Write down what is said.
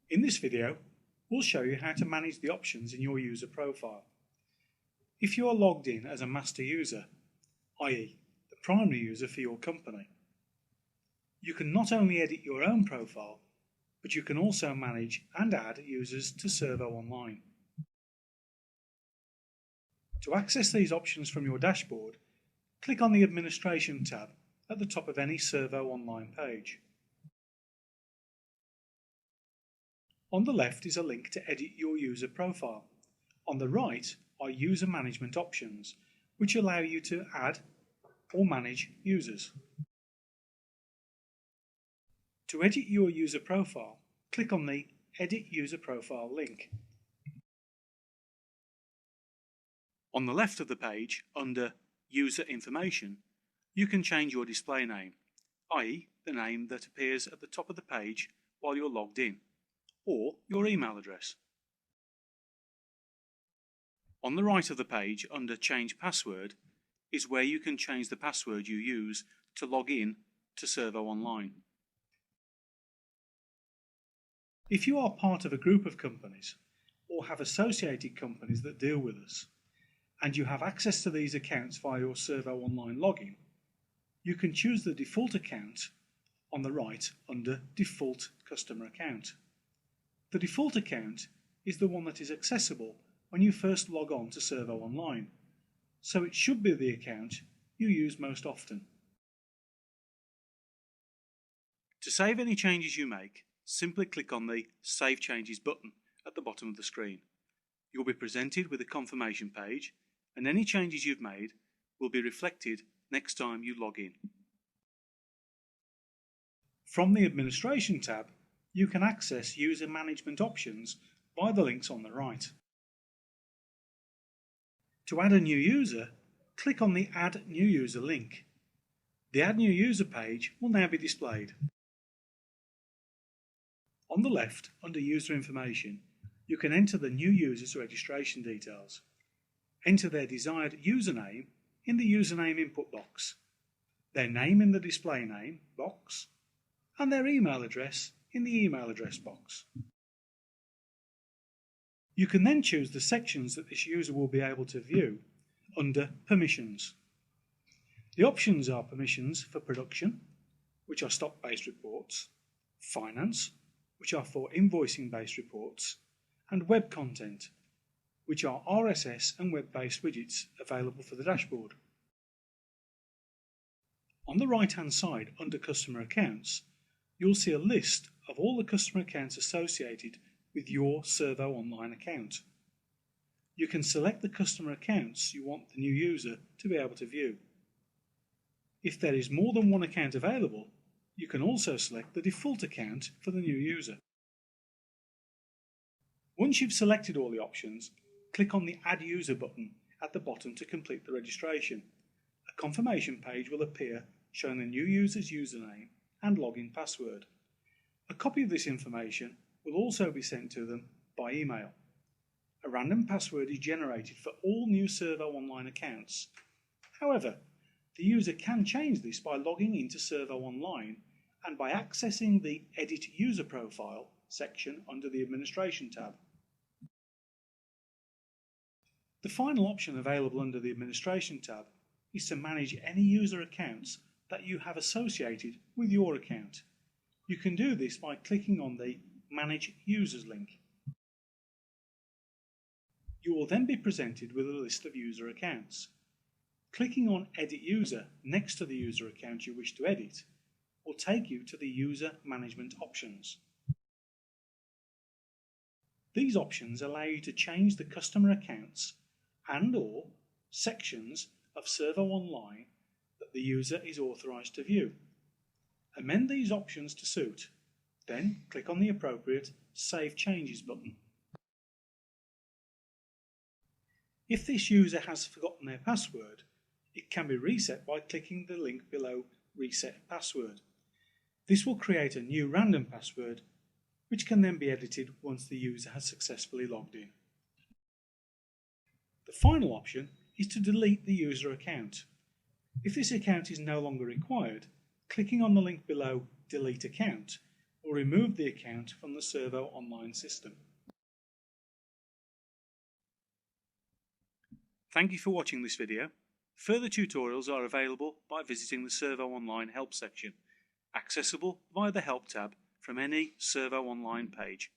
In this video, we'll show you how to manage the options in your user profile. If you are logged in as a master user, i.e. the primary user for your company, you can not only edit your own profile, but you can also manage and add users to SERVO Online. To access these options from your dashboard, click on the Administration tab at the top of any SERVO Online page. On the left is a link to edit your user profile. On the right are user management options, which allow you to add or manage users. To edit your user profile, click on the Edit User Profile link. On the left of the page, under User Information, you can change your display name, i.e. the name that appears at the top of the page while you're logged in, or your email address. On the right of the page, under Change Password, is where you can change the password you use to log in to SERVO Online. If you are part of a group of companies or have associated companies that deal with us, and you have access to these accounts via your SERVO Online login, you can choose the default account on the right under Default Customer Account. The default account is the one that is accessible when you first log on to SERVO Online, so it should be the account you use most often. To save any changes you make, simply click on the Save Changes button at the bottom of the screen. You'll be presented with a confirmation page, and any changes you've made will be reflected next time you log in. From the Administration tab, you can access user management options via the links on the right. To add a new user, click on the Add New User link. The Add New User page will now be displayed. On the left, under User Information, you can enter the new user's registration details. Enter their desired username in the username input box, their name in the display name box, and their email address in the email address box. You can then choose the sections that this user will be able to view under Permissions. The options are permissions for production, which are stock-based reports, finance, which are for invoicing-based reports, and web content, which are RSS and web-based widgets available for the dashboard. On the right-hand side, under Customer Accounts, you'll see a list of all the customer accounts associated with your SERVO Online account. You can select the customer accounts you want the new user to be able to view. If there is more than one account available, you can also select the default account for the new user. Once you've selected all the options, click on the Add User button at the bottom to complete the registration. A confirmation page will appear showing the new user's username and login password. A copy of this information will also be sent to them by email. A random password is generated for all new SERVO Online accounts. However, the user can change this by logging into SERVO Online and by accessing the Edit User Profile section under the Administration tab. The final option available under the Administration tab is to manage any user accounts that you have associated with your account. You can do this by clicking on the Manage Users link. You will then be presented with a list of user accounts. Clicking on Edit User next to the user account you wish to edit will take you to the User Management options. These options allow you to change the customer accounts and/or sections of SERVO Online that the user is authorized to view. Amend these options to suit, then click on the appropriate Save Changes button. If this user has forgotten their password, it can be reset by clicking the link below Reset Password. This will create a new random password, which can then be edited once the user has successfully logged in. The final option is to delete the user account. If this account is no longer required, clicking on the link below Delete Account or remove the account from the SERVO Online system. Thank you for watching this video. Further tutorials are available by visiting the SERVO Online Help section, accessible via the Help tab from any SERVO Online page.